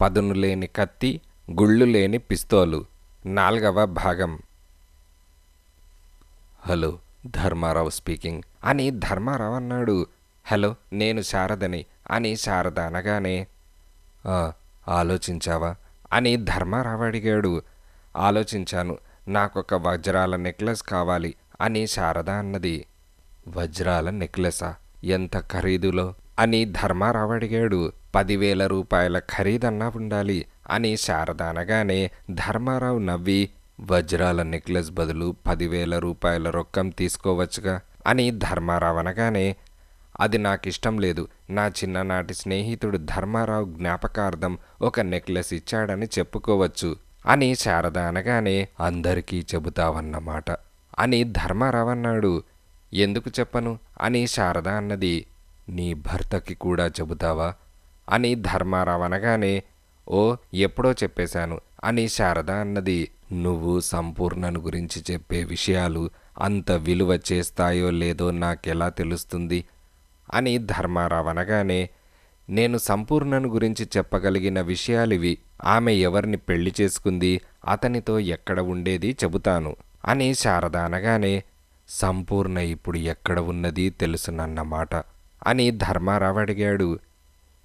పదును లేని కత్తి, గుళ్ళు లేని పిస్తోలు. 4వ భాగం. హలో, ధర్మారావు స్పీకింగ్ అని ధర్మారావు అన్నాడు. హలో, నేను శారదని అని శారద అనగానే, ఆలోచించావా అని ధర్మారావు అడిగాడు. ఆలోచించాను. నాకొక వజ్రాల నెక్లెస్ కావాలి అని శారద అన్నది. వజ్రాల నెక్లెసా? ఎంత ఖరీదులో అని ధర్మారావు అడిగాడు. 10,000 రూపాయల ఖరీదన్నా ఉండాలి అని శారద అనగానే ధర్మారావు నవ్వి, వజ్రాల నెక్లెస్ బదులు 10,000 రూపాయల రొక్కం తీసుకోవచ్చుగా అని ధర్మారావు అనగానే, అది నాకిష్టం లేదు. నా చిన్ననాటి స్నేహితుడు ధర్మారావు జ్ఞాపకార్థం ఒక నెక్లెస్ ఇచ్చాడని చెప్పుకోవచ్చు అని శారద అనగానే, అందరికీ చెబుతావన్నమాట అని ధర్మారావు అన్నాడు. ఎందుకు చెప్పను అని శారద అన్నది. నీ భర్తకి కూడా చెబుతావా అని ధర్మారావు అనగానే, ఓ ఎప్పుడో చెప్పేశాను అని శారద అన్నది. నువ్వు సంపూర్ణను గురించి చెప్పే విషయాలు అంత విలువ చేస్తాయో లేదో నాకెలా తెలుస్తుంది అని ధర్మారావు అనగానే, నేను సంపూర్ణను గురించి చెప్పగలిగిన విషయాలివి. ఆమె ఎవరిని పెళ్లి చేసుకుంది, అతనితో ఎక్కడ ఉండేది చెబుతాను అని శారద అనగానే, సంపూర్ణ ఇప్పుడు ఎక్కడ ఉన్నది తెలుసునన్నమాట అని ధర్మారావు అడిగాడు.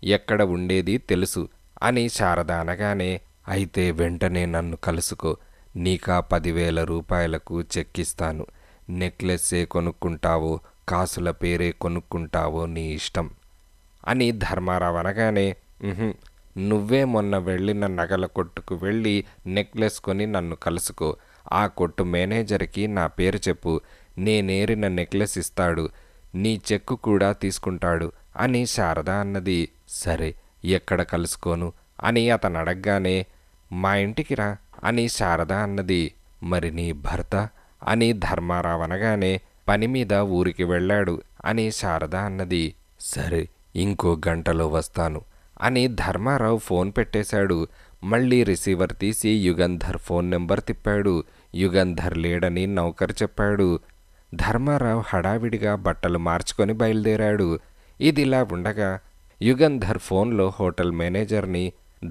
ఎక్కడ ఉండేది తెలుసు అని శారద అనగానే, అయితే వెంటనే నన్ను కలుసుకో. నీకా 10,000 రూపాయలకు చెక్కిస్తాను. నెక్లెస్సే కొనుక్కుంటావో కాసుల పేరే కొనుక్కుంటావో నీ ఇష్టం అని ధర్మారావు అనగానే, నువ్వే మొన్న వెళ్ళిన నగల కొట్టుకు వెళ్ళి నెక్లెస్ కొని నన్ను కలుసుకో. ఆ కొట్టు మేనేజర్కి నా పేరు చెప్పు. నేనేరిన నెక్లెస్ ఇస్తాడు. నీ చెక్కు కూడా తీసుకుంటాడు అని శారద అన్నది. సరే, ఎక్కడ కలుసుకోను అని అతను అడగగానే, మా ఇంటికి రా అని శారద అన్నది. మరి నీ భర్త అని ధర్మారావు అనగానే, పని మీద ఊరికి వెళ్ళాడు అని శారద అన్నది. సరే, ఇంకో గంటలో వస్తాను అని ధర్మారావు ఫోన్ పెట్టేశాడు. మళ్ళీ రిసీవర్ తీసి యుగంధర్ ఫోన్ నెంబర్ తిప్పాడు. యుగంధర్ లేడని నౌకరు చెప్పాడు. ధర్మారావు హడావిడిగా బట్టలు మార్చుకొని బయలుదేరాడు. ఇదిలా ఉండగా యుగంధర్ ఫోన్లో హోటల్ మేనేజర్ని,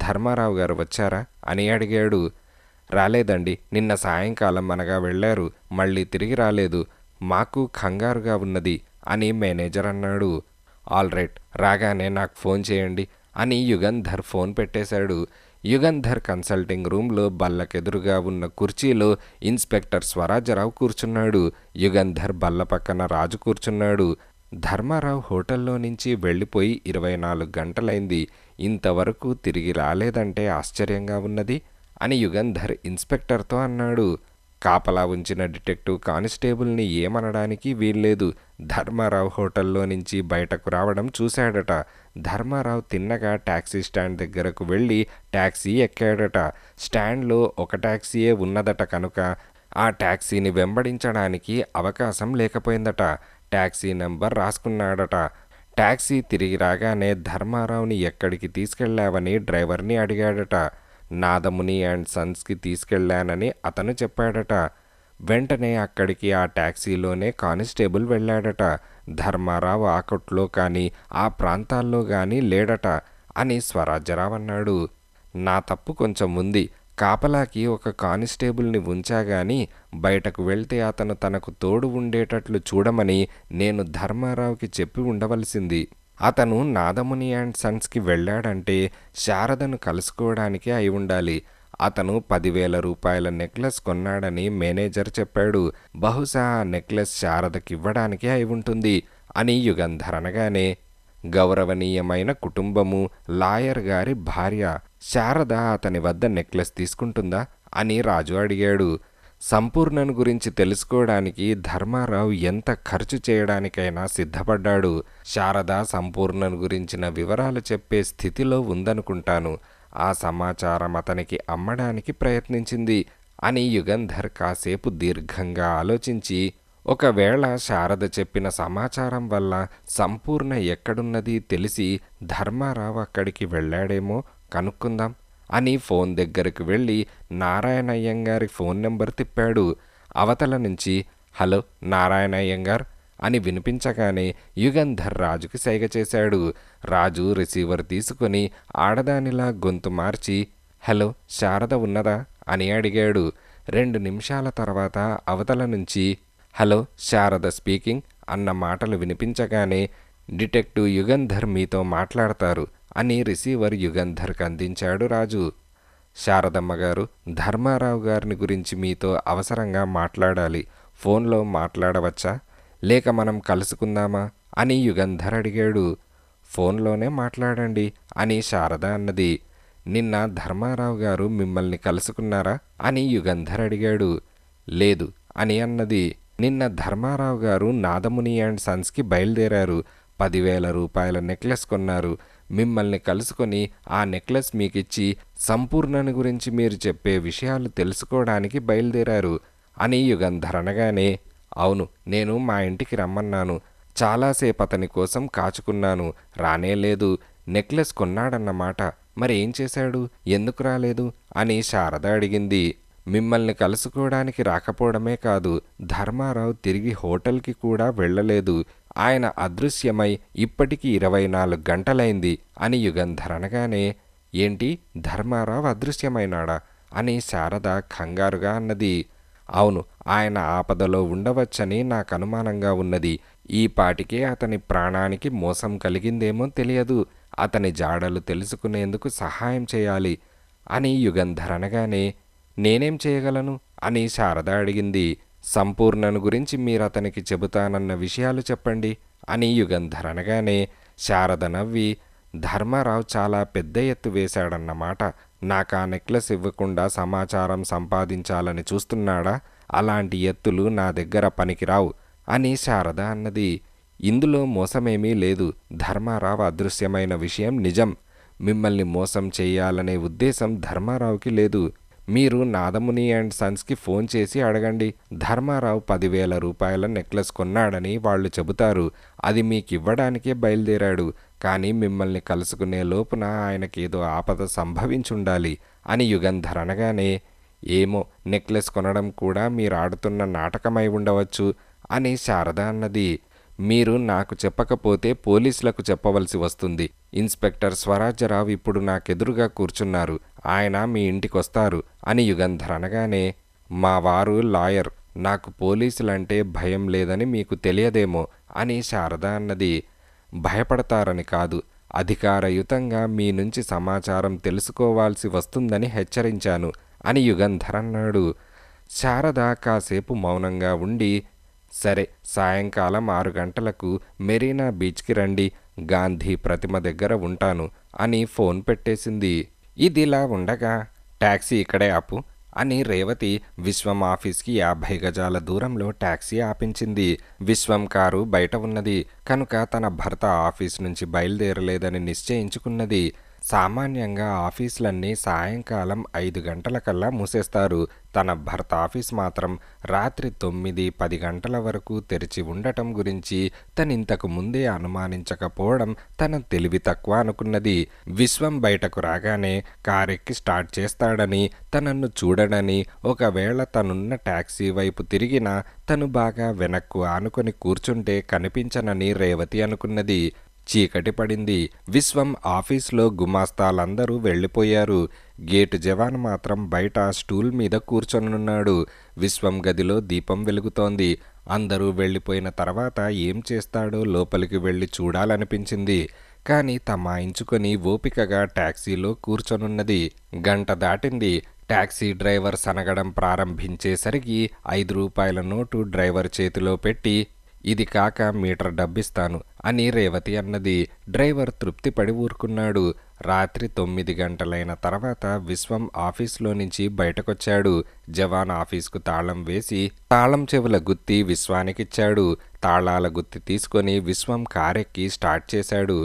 ధర్మారావు గారు వచ్చారా అని అడిగాడు. రాలేదండి, నిన్న సాయంకాలం అనగా వెళ్ళారు, మళ్ళీ తిరిగి రాలేదు. మాకు కంగారుగా ఉన్నది అని మేనేజర్ అన్నాడు. ఆల్ రైట్, రాగానే నాకు ఫోన్ చేయండి అని యుగంధర్ ఫోన్ పెట్టేశాడు. యుగంధర్ కన్సల్టింగ్ రూమ్లో బల్లకెదురుగా ఉన్న కుర్చీలో ఇన్స్పెక్టర్ స్వరాజరావు కూర్చున్నాడు. యుగంధర్ బల్ల పక్కన రాజు కూర్చున్నాడు. ధర్మారావు హోటల్లో నుంచి వెళ్ళిపోయి 24 గంటలైంది. ఇంతవరకు తిరిగి రాలేదంటే ఆశ్చర్యంగా ఉన్నది అని యుగంధర్ ఇన్స్పెక్టర్తో అన్నాడు. కాపలా ఉంచిన డిటెక్టివ్ కానిస్టేబుల్ని ఏమనడానికి వీల్లేదు. ధర్మారావు హోటల్లో నుంచి బయటకు రావడం చూశాడట. ధర్మారావు తిన్నగా టాక్సీ స్టాండ్ దగ్గరకు వెళ్ళి టాక్సీ ఎక్కాడట. స్టాండ్లో ఒక టాక్సీయే ఉన్నదట కనుక ఆ టాక్సీని వెంబడించడానికి అవకాశం లేకపోయిందట. టాక్సీ నెంబర్ రాసుకున్నాడట. టాక్సీ తిరిగి రాగానే ధర్మారావుని ఎక్కడికి తీసుకెళ్లావని డ్రైవర్ని అడిగాడట. నాదముని అండ్ సన్స్కి తీసుకెళ్లానని అతను చెప్పాడట. వెంటనే అక్కడికి ఆ టాక్సీలోనే కానిస్టేబుల్ వెళ్ళాడట. ధర్మారావు ఆ కొట్లో కానీ ఆ ప్రాంతాల్లో కానీ లేడట అని స్వరాజ్యరావు అన్నాడు. నా తప్పు కొంచెం ఉంది. కాపలాకి ఒక కానిస్టేబుల్ని ఉంచాగాని బయటకు వెళ్తే అతను తనకు తోడు ఉండేటట్లు చూడమని నేను ధర్మారావుకి చెప్పి ఉండవలసింది. అతను నాదముని అండ్ సన్స్కి వెళ్ళాడంటే శారదను కలుసుకోవడానికే అయి ఉండాలి. అతను 10,000 రూపాయల నెక్లెస్ కొన్నాడని మేనేజర్ చెప్పాడు. బహుశా ఆ నెక్లెస్ శారదకివ్వడానికే అయి ఉంటుంది అని యుగంధర్ అనగానే, గౌరవనీయమైన కుటుంబము, లాయర్ గారి భార్య శారద అతని వద్ద నెక్లెస్ తీసుకుంటుందా అని రాజు అడిగాడు. సంపూర్ణను గురించి తెలుసుకోవడానికి ధర్మారావు ఎంత ఖర్చు చేయడానికైనా సిద్ధపడ్డాడు. శారద సంపూర్ణను గురించిన వివరాలు చెప్పే స్థితిలో ఉందనుకుంటాను. ఆ సమాచారం అతనికి అమ్మడానికి ప్రయత్నించింది అని యుగంధర్ కాసేపు దీర్ఘంగా ఆలోచించి, ఒకవేళ శారద చెప్పిన సమాచారం వల్ల సంపూర్ణ ఎక్కడున్నది తెలిసి ధర్మారావు అక్కడికి వెళ్ళాడేమో కనుక్కుందాం అని ఫోన్ దగ్గరకు వెళ్ళి నారాయణయ్యంగారి ఫోన్ నెంబర్ తిప్పాడు. అవతల నుంచి, హలో నారాయణయ్యంగార్ అని వినిపించగానే యుగంధర్ రాజుకి సైగ చేశాడు. రాజు రిసీవర్ తీసుకుని ఆడదానిలా గొంతు మార్చి హలో శారద ఉన్నదా అని అడిగాడు. 2 నిమిషాల తర్వాత అవతల నుంచి హలో శారద స్పీకింగ్ అన్న మాటలు వినిపించగానే డిటెక్టివ్ యుగంధర్ మీతో మాట్లాడతారు అని రిసీవర్ యుగంధర్కి అందించాడు రాజు. శారదమ్మ గారు, ధర్మారావు గారిని గురించి మీతో అవసరంగా మాట్లాడాలి. ఫోన్లో మాట్లాడవచ్చా, లేక మనం కలుసుకుందామా అని యుగంధర్ అడిగాడు. ఫోన్లోనే మాట్లాడండి అని శారద అన్నది. నిన్న ధర్మారావు గారు మిమ్మల్ని కలుసుకున్నారా అని యుగంధర్ అడిగాడు. లేదు అని అన్నది. నిన్న ధర్మారావు గారు నాదముని అండ్ సన్స్కి బయలుదేరారు. 10,000 రూపాయల నెక్లెస్ కొన్నారు. మిమ్మల్ని కలుసుకొని ఆ నెక్లెస్ మీకిచ్చి సంపూర్ణని గురించి మీరు చెప్పే విషయాలు తెలుసుకోవడానికి బయలుదేరారు అని యుగంధర్ అనగానే అవును, నేను మా ఇంటికి రమ్మన్నాను. చాలాసేపు అతని కోసం కాచుకున్నాను, రానేలేదు. నెక్లెస్ కొన్నాడన్నమాట. మరి ఏం చేశాడు, ఎందుకు రాలేదు అని శారద అడిగింది. మిమ్మల్ని కలుసుకోవడానికి రాకపోవడమే కాదు, ధర్మారావు తిరిగి హోటల్కి కూడా వెళ్ళలేదు. ఆయన అదృశ్యమై ఇప్పటికీ 24 గంటలైంది అని యుగంధర్ అనగానే ఏంటి, ధర్మారావు అదృశ్యమైనాడా అని శారద కంగారుగా అన్నది. అవును, ఆయన ఆపదలో ఉండవచ్చని నాకు అనుమానంగా ఉన్నది. ఈ పాటికే అతని ప్రాణానికి మోసం కలిగిందేమో తెలియదు. అతని జాడలు తెలుసుకునేందుకు సహాయం చేయాలి అని యుగంధర్ అనగానే నేనేం చేయగలను అని శారద అడిగింది. సంపూర్ణను గురించి మీరతనికి చెబుతానన్న విషయాలు చెప్పండి అని యుగంధర్ అనగానే శారద నవ్వి ధర్మారావు చాలా పెద్ద ఎత్తు వేశాడన్నమాట. నాకా నెక్లెస్ ఇవ్వకుండా సమాచారం సంపాదించాలని చూస్తున్నాడా? అలాంటి ఎత్తులు నా దగ్గర పనికిరావు అని శారద అన్నది. ఇందులో మోసమేమీ లేదు. ధర్మారావు అదృశ్యమైన విషయం నిజం. మిమ్మల్ని మోసం చేయాలనే ఉద్దేశం ధర్మారావుకి లేదు. మీరు నాదముని అండ్ సన్స్కి ఫోన్ చేసి అడగండి. ధర్మారావు 10,000 రూపాయల నెక్లెస్ కొన్నాడని వాళ్ళు చెబుతారు. అది మీకివ్వడానికే బయలుదేరాడు. కానీ మిమ్మల్ని కలుసుకునే లోపున ఆయనకేదో ఆపద సంభవించుండాలి అని యుగంధర్ అనగానే ఏమో, నెక్లెస్ కొనడం కూడా మీరు ఆడుతున్న నాటకమై ఉండవచ్చు అని శారద అన్నది. మీరు నాకు చెప్పకపోతే పోలీసులకు చెప్పవలసి వస్తుంది. ఇన్స్పెక్టర్ స్వరాజ్యరావు ఇప్పుడు నాకెదురుగా కూర్చున్నారు. ఆయన మీ ఇంటికొస్తారు అని యుగంధర్ అనగానే మా వారు లాయర్, నాకు పోలీసులంటే భయం లేదని మీకు తెలియదేమో అని శారద అన్నది. భయపడతారని కాదు, అధికారయుతంగా మీ నుంచి సమాచారం తెలుసుకోవాల్సి వస్తుందని హెచ్చరించాను అని యుగంధర్ అన్నాడు. శారద కాసేపు మౌనంగా ఉండి సరే, సాయంకాలం 6 గంటలకు మెరీనా బీచ్కి రండి, గాంధీ ప్రతిమ దగ్గర ఉంటాను అని ఫోన్ పెట్టేసింది. ఇదిలా ఉండగా టాక్సీ ఇక్కడే ఆపు అని రేవతి విశ్వం ఆఫీస్కి 50 గజాల దూరంలో టాక్సీ ఆపించింది. విశ్వం కారు బయట ఉన్నది కనుక తన భర్త ఆఫీస్ నుంచి బయలుదేరలేదని నిశ్చయించుకున్నది. సామాన్యంగా ఆఫీసులన్నీ సాయంకాలం 5 గంటలకల్లా మూసేస్తారు. తన భర్త ఆఫీస్ మాత్రం రాత్రి 9-10 గంటల వరకు తెరిచి ఉండటం గురించి తనింతకు ముందే అనుమానించకపోవడం తన తెలివి తక్కువ అనుకున్నది. విశ్వం బయటకు రాగానే కారెక్కి స్టార్ట్ చేస్తాడని, తనన్ను చూడడని, ఒకవేళ తనున్న టాక్సీ వైపు తిరిగినా తను బాగా వెనక్కు ఆనుకొని కూర్చుంటే కనిపించనని రేవతి అనుకున్నది. చీకటి పడింది. విశ్వం ఆఫీస్లో గుమాస్తాలందరూ వెళ్ళిపోయారు. గేటు జవాన్ మాత్రం బయట స్టూల్ మీద కూర్చొనున్నాడు. విశ్వం గదిలో దీపం వెలుగుతోంది. అందరూ వెళ్ళిపోయిన తర్వాత ఏం చేస్తాడో లోపలికి వెళ్ళి చూడాలనిపించింది. కానీ తమాయించుకొని ఓపికగా టాక్సీలో కూర్చొనున్నది. 1 గంట దాటింది. టాక్సీ డ్రైవర్ సనగడం ప్రారంభించేసరికి 5 రూపాయల నోటు డ్రైవర్ చేతిలో పెట్టి ఇది కాక మీటర్ డబ్బిస్తాను అని రేవతి అన్నది. డ్రైవర్ తృప్తిపడి ఊరుకున్నాడు. రాత్రి 9 గంటలైన తర్వాత విశ్వం ఆఫీస్లో నుంచి బయటకొచ్చాడు. జవాన్ ఆఫీస్కు తాళం వేసి తాళం చెవుల గుత్తి విశ్వానికిచ్చాడు. తాళాల గుత్తి తీసుకొని విశ్వం కారెక్కి స్టార్ట్ చేశాడు.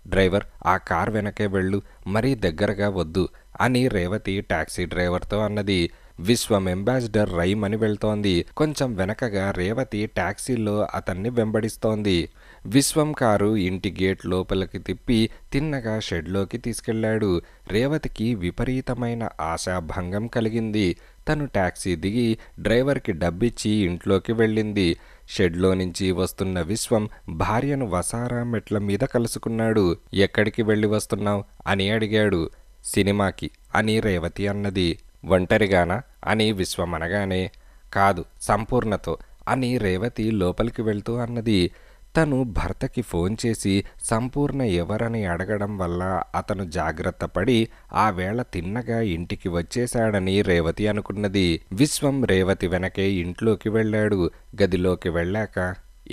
డ్రైవర్, ఆ కార్ వెనకే వెళ్ళు, మరీ దగ్గరగా వద్దు అని రేవతి టాక్సీ డ్రైవర్తో అన్నది. విశ్వం అంబాసిడర్ రైమని వెళ్తోంది. కొంచెం వెనకగా రేవతి టాక్సీలో అతన్ని వెంబడిస్తోంది. విశ్వం కారు ఇంటి గేట్ లోపలికి తిప్పి తిన్నగా షెడ్లోకి తీసుకెళ్లాడు. రేవతికి విపరీతమైన ఆశాభంగం కలిగింది. తను టాక్సీ దిగి డ్రైవర్కి డబ్బిచ్చి ఇంట్లోకి వెళ్ళింది. షెడ్లో నుంచి వస్తున్న విశ్వం భార్యను వసారా మెట్ల మీద కలుసుకున్నాడు. ఎక్కడికి వెళ్ళి వస్తున్నావు అని అడిగాడు. సినిమాకి అని రేవతి అన్నది. ఒంటరిగానా అని విశ్వం అనగానే కాదు సంపూర్ణతో అని రేవతి లోపలికి వెళ్తూ అన్నది. తను భర్తకి ఫోన్ చేసి సంపూర్ణ ఎవరని అడగడం వల్ల అతను జాగ్రత్త పడి ఆ వేళ తిన్నగా ఇంటికి వచ్చేశాడని రేవతి అనుకున్నది. విశ్వం రేవతి వెనకే ఇంట్లోకి వెళ్ళాడు. గదిలోకి వెళ్ళాక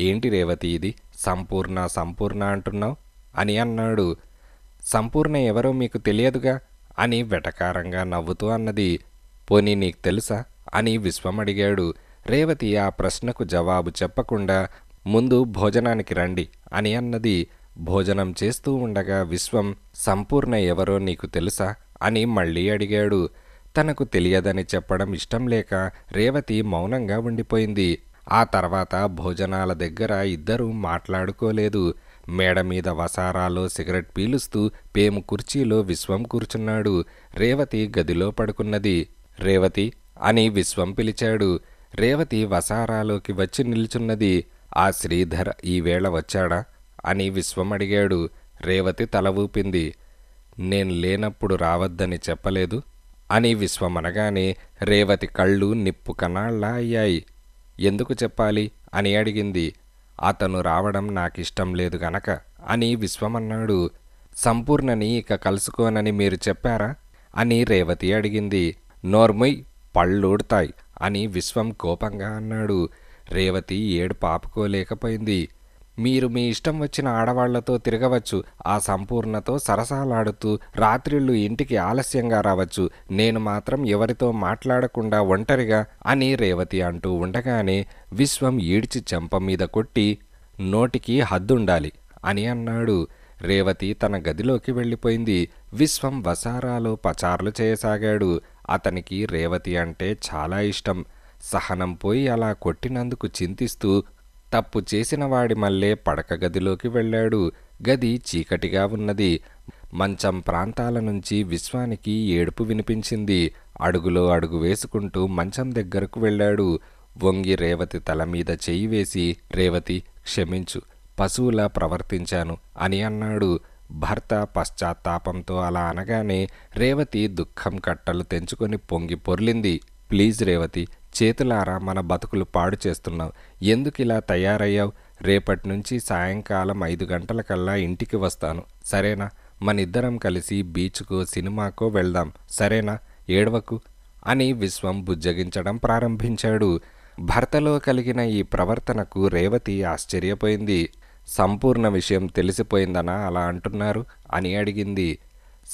ఏంటి రేవతి ఇది సంపూర్ణ సంపూర్ణ అంటున్నావు అని అన్నాడు. సంపూర్ణ ఎవరో మీకు తెలియదుగా అని వెటకారంగా నవ్వుతూ అన్నది. పోనీ నీకు తెలుసా అని విశ్వం అడిగాడు. రేవతి ఆ ప్రశ్నకు జవాబు చెప్పకుండా ముందు భోజనానికి రండి అని అన్నది. భోజనం చేస్తూ ఉండగా విశ్వం సంపూర్ణ ఎవరో నీకు తెలుసా అని మళ్ళీ అడిగాడు. తనకు తెలియదని చెప్పడం ఇష్టం లేక రేవతి మౌనంగా ఉండిపోయింది. ఆ తర్వాత భోజనాల దగ్గర ఇద్దరూ మాట్లాడుకోలేదు. మేడ మీద వసారాలో సిగరెట్ పీలుస్తూ పేము కుర్చీలో విశ్వం కూర్చున్నాడు. రేవతి గదిలో పడుకున్నది. రేవతి అని విశ్వం పిలిచాడు. రేవతి వసారాలోకి వచ్చి నిల్చున్నది. ఆ శ్రీధర్ ఈవేళ వచ్చాడా అని విశ్వం అడిగాడు. రేవతి తల ఊపింది. నేను లేనప్పుడు రావద్దని చెప్పలేదు అని విశ్వం అనగానే రేవతి కళ్ళు నిప్పు కణాళ్ళ అయ్యాయి. ఎందుకు చెప్పాలి అని అడిగింది. అతను రావడం నాకిష్టం లేదు గనక అని విశ్వమన్నాడు. సంపూర్ణని ఇక కలుసుకోనని మీరు చెప్పారా అని రేవతి అడిగింది. నోర్ముయ్ పళ్ళూడతాయి అని విశ్వం కోపంగా అన్నాడు. రేవతి ఏడుపు ఆపుకోలేకపోయింది. మీరు మీ ఇష్టం వచ్చిన ఆడవాళ్లతో తిరగవచ్చు, ఆ సంపూర్ణతో సరసాలాడుతూ రాత్రిళ్ళు ఇంటికి ఆలస్యంగా రావచ్చు, నేను మాత్రం ఎవరితో మాట్లాడకుండా ఒంటరిగా అని రేవతి అంటూ ఉండగానే విశ్వం ఈడ్చి చెంప మీద కొట్టి నోటికి హద్దుండాలి అని అన్నాడు. రేవతి తన గదిలోకి వెళ్ళిపోయింది. విశ్వం వసారాలో పచార్లు చేయసాగాడు. అతనికి రేవతి అంటే చాలా ఇష్టం. సహనం పోయి అలా కొట్టినందుకు చింతిస్తూ తప్పు చేసిన వాడి మళ్ళే పడక గదిలోకి వెళ్ళాడు. గది చీకటిగా ఉన్నది. మంచం ప్రాంతాల నుంచి విశ్వానికి ఏడుపు వినిపించింది. అడుగులో అడుగు వేసుకుంటూ మంచం దగ్గరకు వెళ్ళాడు. వంగి రేవతి తల మీద చెయ్యి వేసి రేవతి క్షమించు, పశువులా ప్రవర్తించాను అని అన్నాడు. భర్త పశ్చాత్తాపంతో అలా అనగానే రేవతి దుఃఖం కట్టలు తెంచుకొని పొంగి పొర్లింది. ప్లీజ్ రేవతి, చేతులారా మన బతుకులు పాడు చేస్తున్నావు. ఎందుకిలా తయారయ్యావు? రేపటి నుంచి సాయంకాలం 5 గంటలకల్లా ఇంటికి వస్తాను, సరేనా? మనిద్దరం కలిసి బీచ్కో సినిమాకో వెళ్దాం, సరేనా? ఏడవకు అని విశ్వం బుజ్జగించడం ప్రారంభించాడు. భర్తలో కలిగిన ఈ ప్రవర్తనకు రేవతి ఆశ్చర్యపోయింది. సంపూర్ణ విషయం తెలిసిపోయిందనా అలా అంటున్నారు అని అడిగింది.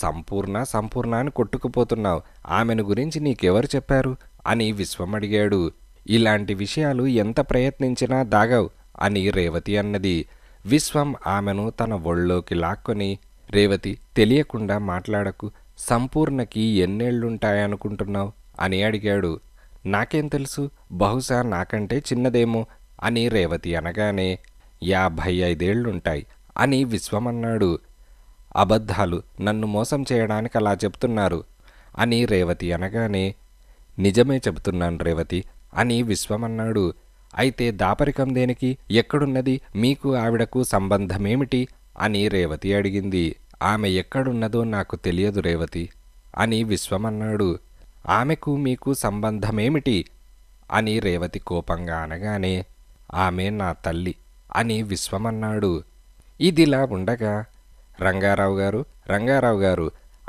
సంపూర్ణ సంపూర్ణ అని కొట్టుకుపోతున్నావు, ఆమెను గురించి నీకెవరు చెప్పారు అని విశ్వం అడిగాడు. ఇలాంటి విషయాలు ఎంత ప్రయత్నించినా దాగవు అని రేవతి అన్నది. విశ్వం ఆమెను తన ఒళ్ళోకి లాక్కొని రేవతి తెలియకుండా మాట్లాడకు, సంపూర్ణకి ఎన్నేళ్లుంటాయనుకుంటున్నావు అని అడిగాడు. నాకేం తెలుసు, బహుశా నాకంటే చిన్నదేమో అని రేవతి అనగానే 55 ఏళ్లుంటాయి అని విశ్వమన్నాడు. అబద్ధాలు, నన్ను మోసం చేయడానికి అలా చెప్తున్నారు అని రేవతి అనగానే నిజమే చెబుతున్నాను రేవతి అని విశ్వమన్నాడు. అయితే దాపరికం దేనికి? ఎక్కడున్నది? మీకు ఆవిడకు సంబంధమేమిటి అని రేవతి అడిగింది. ఆమె ఎక్కడున్నదో నాకు తెలియదు రేవతి అని విశ్వమన్నాడు. ఆమెకు మీకు సంబంధమేమిటి అని రేవతి కోపంగా అనగానే ఆమె నా తల్లి అని విశ్వమన్నాడు. ఇదిలా ఉండగా రంగారావు గారు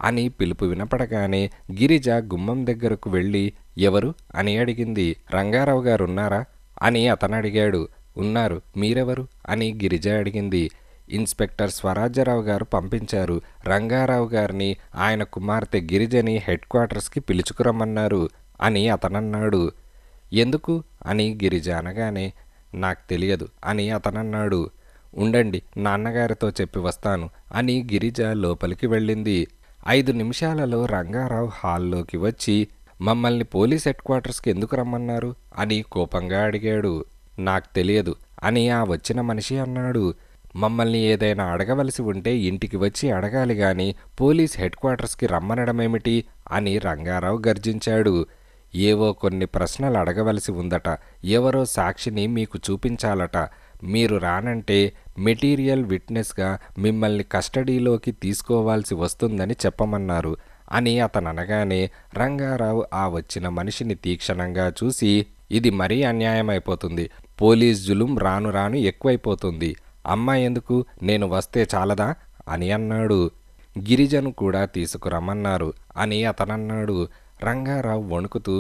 అని పిలుపు వినపడగానే గిరిజ గుమ్మం దగ్గరకు వెళ్ళి ఎవరు అని అడిగింది. రంగారావు గారు ఉన్నారా అని అతను అడిగాడు. ఉన్నారు, మీరెవరు అని గిరిజ అడిగింది. ఇన్స్పెక్టర్ స్వరాజ్యరావు గారు పంపించారు. రంగారావు గారిని ఆయన కుమార్తె గిరిజని హెడ్ క్వార్టర్స్కి పిలుచుకురమ్మన్నారు అని అతనన్నాడు. ఎందుకు అని గిరిజ అనగానే నాకు తెలియదు అని అతనన్నాడు. ఉండండి, నాన్నగారితో చెప్పి వస్తాను అని గిరిజ లోపలికి వెళ్ళింది. 5 నిమిషాలలో రంగారావు హాల్లోకి వచ్చి మమ్మల్ని పోలీస్ హెడ్ క్వార్టర్స్కి ఎందుకు రమ్మన్నారు అని కోపంగా అడిగాడు. నాకు తెలియదు అని ఆ వచ్చిన మనిషి అన్నాడు. మమ్మల్ని ఏదైనా అడగవలసి ఉంటే ఇంటికి వచ్చి అడగాలి గాని పోలీస్ హెడ్ క్వార్టర్స్కి రమ్మనడమేమిటి అని రంగారావు గర్జించాడు. ఏవో కొన్ని ప్రశ్నలు అడగవలసి ఉందట. ఎవరో సాక్షిని మీకు చూపించాలట. మీరు రానంటే మెటీరియల్ విట్నెస్గా మిమ్మల్ని కస్టడీలోకి తీసుకోవాల్సి వస్తుందని చెప్పమన్నారు అని అతననగానే రంగారావు ఆ వచ్చిన మనిషిని తీక్షణంగా చూసి, ఇది మరీ అన్యాయమైపోతుంది. పోలీస్ జులుం రాను రాను ఎక్కువైపోతుంది. అమ్మాయి ఎందుకు, నేను వస్తే చాలదా అని అన్నాడు. గిరిజను కూడా తీసుకురమ్మన్నారు అని అతనన్నాడు. రంగారావు వణుకుతూ,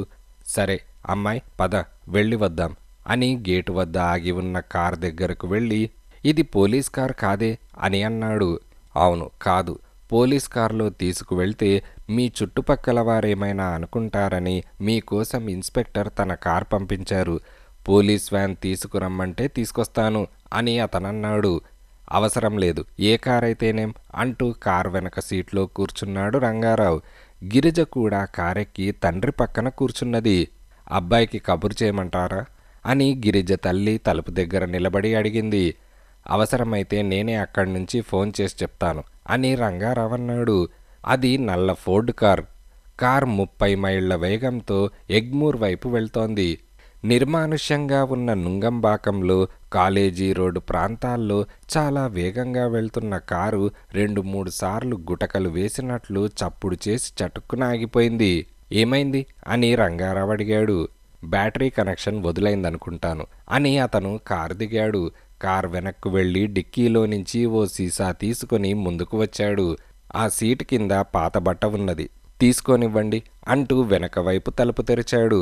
సరే అమ్మాయి పద వెళ్ళి వద్దాం అని గేటు వద్ద ఆగి ఉన్న కార్ దగ్గరకు వెళ్ళి, ఇది పోలీస్ కార్ కాదే అని అన్నాడు. అవును కాదు, పోలీస్ కారులో తీసుకువెళ్తే మీ చుట్టుపక్కల వారేమైనా అనుకుంటారని మీకోసం ఇన్స్పెక్టర్ తన కార్ పంపించారు. పోలీస్ వ్యాన్ తీసుకురమ్మంటే తీసుకొస్తాను అని అతనన్నాడు. అవసరం లేదు, ఏ కార్ అయితేనేం అంటూ కార్ వెనక సీట్లో కూర్చున్నాడు రంగారావు. గిరిజ కూడా కారెక్కి తండ్రి పక్కన కూర్చున్నది. అబ్బాయికి కబురు చేయమంటారా అని గిరిజ తల్లి తలుపు దగ్గర నిలబడి అడిగింది. అవసరమైతే నేనే అక్కడి నుంచి ఫోన్ చేసి చెప్తాను అని రంగారావు అన్నాడు. అది నల్ల ఫోర్డ్ కార్. 30 మైళ్ళ వేగంతో ఎగ్మూర్ వైపు వెళ్తోంది. నిర్మానుష్యంగా ఉన్న నుంగంబాకంలో, కాలేజీ రోడ్డు ప్రాంతాల్లో చాలా వేగంగా వెళ్తున్న కారు 2-3 సార్లు గుటకలు వేసినట్లు చప్పుడు చేసి చటుక్కున ఆగిపోయింది. ఏమైంది అని రంగారావు అడిగాడు. బ్యాటరీ కనెక్షన్ వదిలైందనుకుంటాను అని అతను కారు దిగాడు. కార్ వెనక్కు వెళ్ళి డిక్కీలో నుంచి ఓ సీసా తీసుకుని ముందుకు వచ్చాడు. ఆ సీటు కింద పాత బట్ట ఉన్నది, తీసుకోనివ్వండి అంటూ వెనక వైపు తలుపు తెరిచాడు.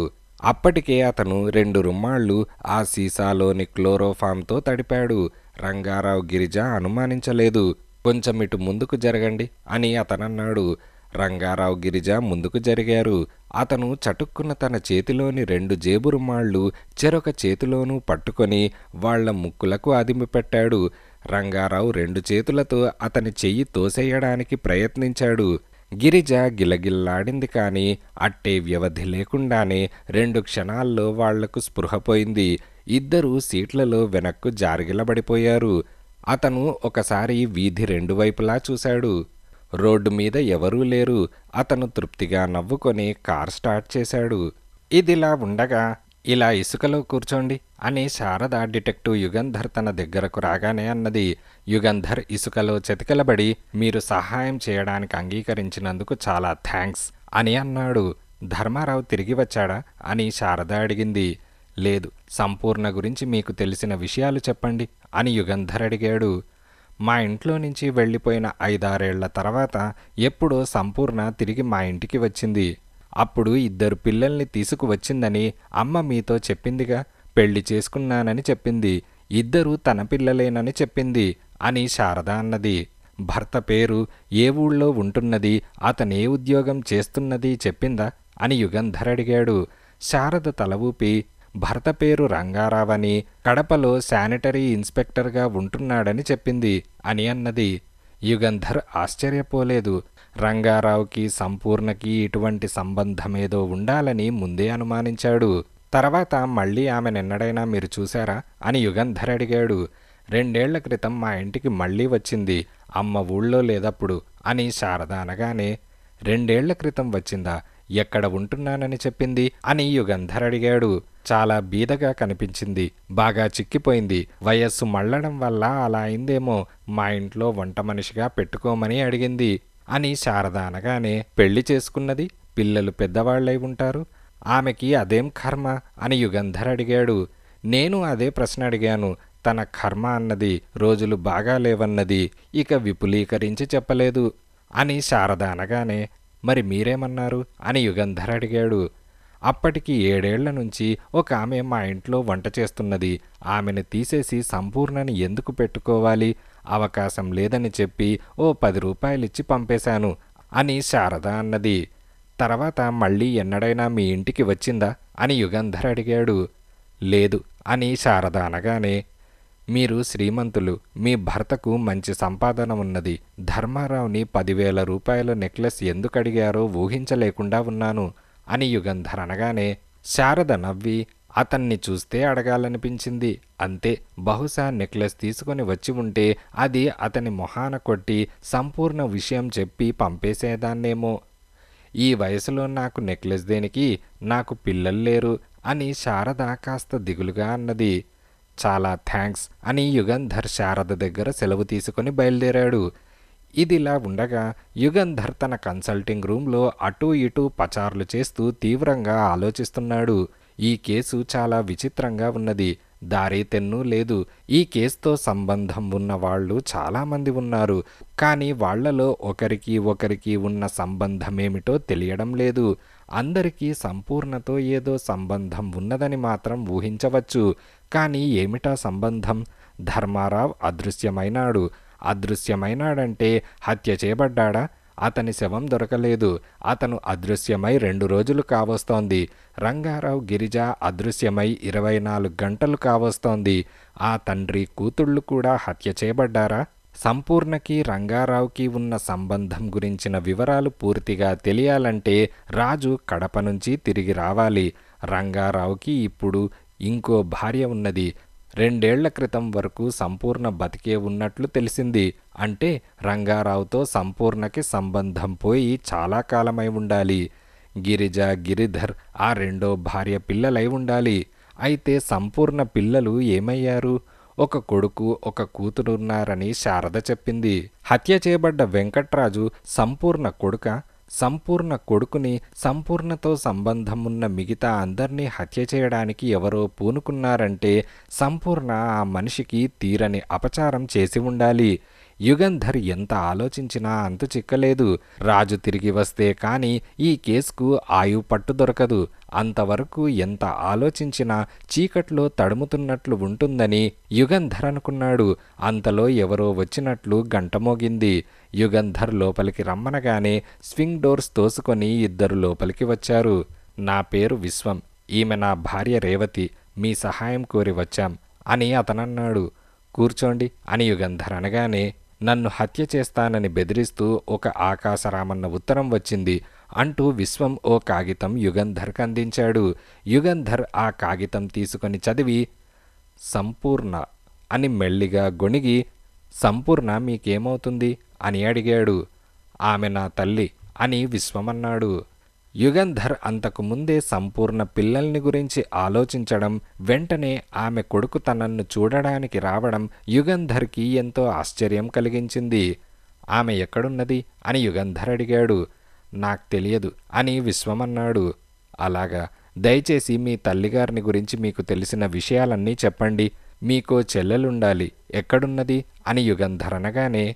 అప్పటికే అతను 2 రుమాళ్ళు ఆ సీసాలోని క్లోరోఫామ్తో తడిపాడు. రంగారావు గిరిజ అనుమానించలేదు. కొంచెం ఇటు ముందుకు జరగండి అని అతనన్నాడు. రంగారావు గిరిజ ముందుకు జరిగారు. అతను చటుక్కున తన చేతిలోని 2 జేబు రుమాళ్ళు చెరొక చేతిలోనూ పట్టుకొని వాళ్ల ముక్కులకు అదిమి పెట్టాడు. రంగారావు 2 చేతులతో అతని చెయ్యి తోసేయడానికి ప్రయత్నించాడు. గిరిజ గిలగిల్లాడింది కానీ అట్టే వ్యవధి లేకుండానే 2 క్షణాల్లో వాళ్లకు స్పృహపోయింది. ఇద్దరూ సీట్లలో వెనక్కు జారిగిలబడిపోయారు. అతను ఒకసారి వీధి 2 వైపులా చూశాడు. రోడ్డు మీద ఎవరూ లేరు. అతను తృప్తిగా నవ్వుకొని కార్ స్టార్ట్ చేశాడు. ఇదిలా ఉండగా, ఇలా ఇసుకలో కూర్చోండి అని శారద డిటెక్టివ్ యుగంధర్ తన దగ్గరకు రాగానే అన్నది. యుగంధర్ ఇసుకలో చతికిలబడి, మీరు సహాయం చేయడానికి అంగీకరించినందుకు చాలా థ్యాంక్స్ అని అన్నాడు. ధర్మారావు తిరిగి వచ్చాడా అని శారద అడిగింది. లేదు, సంపూర్ణ గురించి మీకు తెలిసిన విషయాలు చెప్పండి అని యుగంధర్ అడిగాడు. మా ఇంట్లో నుంచి వెళ్ళిపోయిన 5-6 ఏళ్ల తర్వాత ఎప్పుడో సంపూర్ణ తిరిగి మా ఇంటికి వచ్చింది. అప్పుడు 2 పిల్లల్ని తీసుకువచ్చిందని అమ్మ మీతో చెప్పిందిగా. పెళ్లి చేసుకున్నానని చెప్పింది. 2 తన పిల్లలేనని చెప్పింది అని శారద అన్నది. భర్త పేరు, ఏ ఊళ్ళో ఉంటున్నది, అతనే ఉద్యోగం చేస్తున్నది చెప్పిందా అని యుగంధర్ అడిగాడు. శారద తల ఊపి, భర్త పేరు రంగారావని, కడపలో శానిటరీ ఇన్స్పెక్టర్గా ఉంటున్నాడని చెప్పింది అని అన్నది. యుగంధర్ ఆశ్చర్యపోలేదు. రంగారావుకి సంపూర్ణకి ఇటువంటి సంబంధమేదో ఉండాలని ముందే అనుమానించాడు. తర్వాత మళ్ళీ ఆమెనెన్నడైనా మీరు చూశారా అని యుగంధర్ అడిగాడు. 2 ఏళ్ల క్రితం మా ఇంటికి మళ్ళీ వచ్చింది. అమ్మ ఊళ్ళో లేదప్పుడు అని శారద అనగానే, 2 ఏళ్ల క్రితం వచ్చిందా, ఎక్కడ ఉంటున్నానని చెప్పింది అని యుగంధర్ అడిగాడు. చాలా బీదగా కనిపించింది, బాగా చిక్కిపోయింది. వయస్సు మళ్ళడం వల్ల అలా అయిందేమో. మా ఇంట్లో వంట మనిషిగా పెట్టుకోమని అడిగింది అని శారద అనగానే, పెళ్లి చేసుకున్నది, పిల్లలు పెద్దవాళ్లై ఉంటారు, ఆమెకి అదేం కర్మ అని యుగంధర్ అడిగాడు. నేను అదే ప్రశ్న అడిగాను. తన కర్మ అన్నది, రోజులు బాగా లేవన్నది, ఇక విపులీకరించి చెప్పలేదు అని శారద అనగానే, మరి మీరేమన్నారు అని యుగంధర్ అడిగాడు. అప్పటికి 7 ఏళ్ల నుంచి ఒక ఆమె మా ఇంట్లో వంట చేస్తున్నది. ఆమెను తీసేసి సంపూర్ణని ఎందుకు పెట్టుకోవాలి, అవకాశం లేదని చెప్పి ఓ 10 రూపాయలిచ్చి పంపేశాను అని శారద అన్నది. తర్వాత మళ్ళీ ఎన్నడైనా మీ ఇంటికి వచ్చిందా అని యుగంధర్ అడిగాడు. లేదు అని శారద అనగానే, మీరు శ్రీమంతులు, మీ భర్తకు మంచి సంపాదన ఉన్నది. ధర్మారావుని 10,000 రూపాయల నెక్లెస్ ఎందుకు అడిగారో ఊహించలేకుండా ఉన్నాను అని యుగంధర్ అనగానే, శారద నవ్వి, అతన్ని చూస్తే అడగాలనిపించింది అంతే. బహుశా నెక్లెస్ తీసుకొని వచ్చి ఉంటే అది అతని మొహాన కొట్టి సంపూర్ణ విషయం చెప్పి పంపేసేదాన్నేమో. ఈ వయసులో నాకు నెక్లెస్ దేనికి, నాకు పిల్లలు లేరు అని శారద కాస్త దిగులుగా అన్నది. చాలా థ్యాంక్స్ అని యుగంధర్ శారద దగ్గర సెలవు తీసుకొని బయలుదేరాడు. ఇదిలా ఉండగా యుగంధర్ తన కన్సల్టింగ్ రూంలో అటూ ఇటూ పచార్లు చేస్తూ తీవ్రంగా ఆలోచిస్తున్నాడు. ఈ కేసు చాలా విచిత్రంగా ఉన్నది. దారి తెన్ను లేదు. ఈ కేసుతో సంబంధం ఉన్న వాళ్ళు చాలామంది ఉన్నారు. కానీ వాళ్లలో ఒకరికి ఉన్న సంబంధమేమిటో తెలియడం లేదు. అందరికీ సంపూర్ణతో ఏదో సంబంధం ఉన్నదని మాత్రం ఊహించవచ్చు. కానీ ఏమిటా సంబంధం? ధర్మారావు అదృశ్యమైనాడంటే హత్య చేయబడ్డాడా? అతని శవం దొరకలేదు. అతను అదృశ్యమై 2 రోజులు కావస్తోంది. రంగారావు గిరిజ అదృశ్యమై 24 గంటలు కావస్తోంది. ఆ తండ్రి కూతుళ్ళు కూడా హత్య చేయబడ్డారా? సంపూర్ణకి రంగారావుకి ఉన్న సంబంధం గురించిన వివరాలు పూర్తిగా తెలియాలంటే రాజు కడప నుంచి తిరిగి రావాలి. రంగారావుకి ఇప్పుడు ఇంకో భార్య ఉన్నది. 2 ఏళ్ల క్రితం వరకు సంపూర్ణ బతికే ఉన్నట్లు తెలిసింది. అంటే రంగారావుతో సంపూర్ణకి సంబంధం పోయి చాలా కాలమై ఉండాలి. గిరిజ, గిరిధర్ ఆ 2వ భార్య పిల్లలై ఉండాలి. అయితే సంపూర్ణ పిల్లలు ఏమయ్యారు? ఒక కొడుకు, ఒక కూతురున్నారని శారద చెప్పింది. హత్య చేయబడ్డ వెంకట్రాజు సంపూర్ణ కొడుక? సంపూర్ణ కొడుకుని, సంపూర్ణతో సంబంధం ఉన్న మిగతా అందర్నీ హత్య చేయడానికి ఎవరో పూనుకున్నారంటే సంపూర్ణ ఆ మనిషికి తీరని అపచారం చేసి ఉండాలి. యుగంధర్ ఎంత ఆలోచించినా అంతు చిక్కలేదు. రాజు తిరిగి వస్తే కాని ఈ కేసుకు ఆయువు పట్టు దొరకదు. అంతవరకు ఎంత ఆలోచించినా చీకట్లో తడుముతున్నట్లు ఉంటుందని యుగంధర్ అనుకున్నాడు. అంతలో ఎవరో వచ్చినట్లు గంట మోగింది. యుగంధర్ లోపలికి రమ్మనగానే స్వింగ్ డోర్స్ తోసుకొని 2 లోపలికి వచ్చారు. నా పేరు విశ్వం, ఈమె నా భార్య రేవతి, మీ సహాయం కోరి వచ్చాం అని అతనన్నాడు. కూర్చోండి అని యుగంధర్ అనగానే నన్ను హత్య చేస్తానని బెదిరిస్తూ ఒక ఆకాశరామన్న ఉత్తరం వచ్చింది అంటూ విశ్వం ఓ కాగితం యుగంధర్కి అందించాడు. యుగంధర్ ఆ కాగితం తీసుకొని చదివి సంపూర్ణ అని మెల్లిగా గొణిగి, సంపూర్ణ మీకేమవుతుంది అని అడిగాడు. ఆమె నా తల్లి అని విశ్వమన్నాడు. యుగంధర్ అంతకుముందే సంపూర్ణ పిల్లల్ని గురించి ఆలోచించడం, వెంటనే ఆమె కొడుకు తనన్ను చూడడానికి రావడం యుగంధర్కి ఎంతో ఆశ్చర్యం కలిగించింది. ఆమె ఎక్కడున్నది అని యుగంధర్ అడిగాడు. నాకు తెలియదు అని విశ్వమన్నాడు. అలాగా, దయచేసి మీ తల్లిగారిని గురించి మీకు తెలిసిన విషయాలన్నీ చెప్పండి. మీకో చెల్లెలుండాలి, ఎక్కడున్నది అని యుగంధర్ అనగానే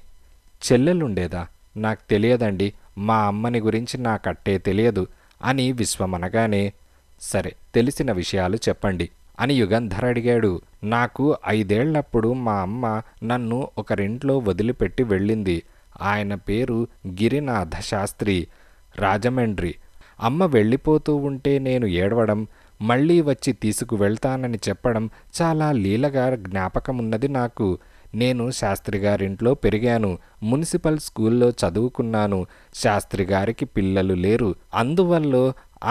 చెల్లెలుండేదా? నాకు తెలియదండి, మా అమ్మని గురించి నాకట్టే తెలియదు అని విశ్వమనగానే సరే, తెలిసిన విషయాలు చెప్పండి అని యుగంధర్ అడిగాడు. నాకు 5 ఏళ్లప్పుడు మా అమ్మ నన్ను ఒకరింట్లో వదిలిపెట్టి వెళ్ళింది. ఆయన పేరు గిరినాథ శాస్త్రి, రాజమండ్రి. అమ్మ వెళ్ళిపోతూ ఉంటే నేను ఏడవడం, మళ్ళీ వచ్చి తీసుకువెళ్తానని చెప్పడం చాలా లీలగా జ్ఞాపకమున్నది నాకు. నేను శాస్త్రిగారింట్లో పెరిగాను. మున్సిపల్ స్కూల్లో చదువుకున్నాను. శాస్త్రిగారికి పిల్లలు లేరు. అందువల్ల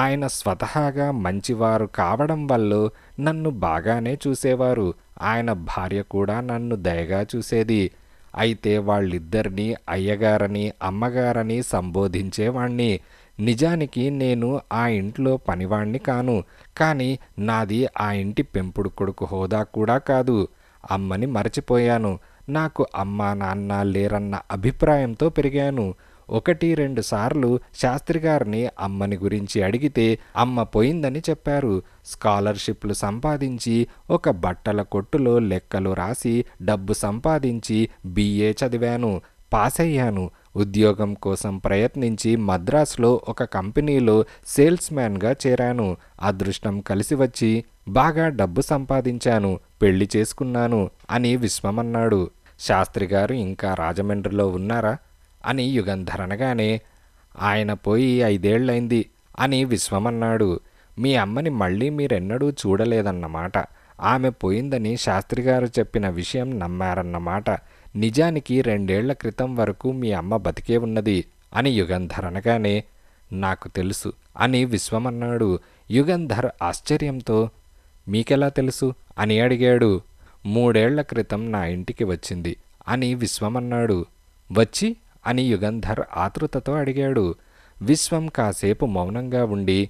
ఆయన స్వతహాగా మంచివారు కావడం వల్ల నన్ను బాగానే చూసేవారు. ఆయన భార్య కూడా నన్ను దయగా చూసేది. అయితే వాళ్ళిద్దరినీ అయ్యగారని, అమ్మగారని సంబోధించేవాణ్ణి. నిజానికి నేను ఆ ఇంట్లో పనివాణ్ణి కాను. కానీ నాది ఆ ఇంటి పెంపుడు కొడుకు హోదా కూడా కాదు. అమ్మని మరచిపోయాను. నాకు అమ్మా నాన్న లేరన్న అభిప్రాయంతో పెరిగాను. 1-2 సార్లు శాస్త్రిగారిని అమ్మని గురించి అడిగితే అమ్మ పోయిందని చెప్పారు. స్కాలర్షిప్లు సంపాదించి ఒక బట్టల కొట్టులో లెక్కలు రాసి డబ్బు సంపాదించి BA చదివాను, పాస్ అయ్యాను. ఉద్యోగం కోసం ప్రయత్నించి మద్రాసులో ఒక కంపెనీలో సేల్స్మ్యాన్గా చేరాను. అదృష్టం కలిసి వచ్చి బాగా డబ్బు సంపాదించాను, పెళ్లి చేసుకున్నాను అని విశ్వమన్నాడు. శాస్త్రిగారు ఇంకా రాజమండ్రిలో ఉన్నారా అని యుగంధర్ అనగానే ఆయన పోయి 5 ఏళ్లైంది అని విశ్వమన్నాడు. మీ అమ్మని మళ్ళీ మీరెన్నడూ చూడలేదన్నమాట. ఆమె పోయిందని శాస్త్రిగారు చెప్పిన విషయం నమ్మారన్నమాట. నిజానికి 2 ఏళ్ల క్రితం వరకు మీ అమ్మ బతికే ఉన్నది అని యుగంధర్ అనగానే నాకు తెలుసు అని విశ్వమన్నాడు. యుగంధర్ ఆశ్చర్యంతో మీకెలా తెలుసు అని అడిగాడు. 3 ఏళ్ల క్రితం నా ఇంటికి వచ్చింది అని విశ్వమన్నాడు. వచ్చి అని యుగంధర్ ఆతృతతో అడిగాడు. విశ్వం కాసేపు మౌనంగా ఉండి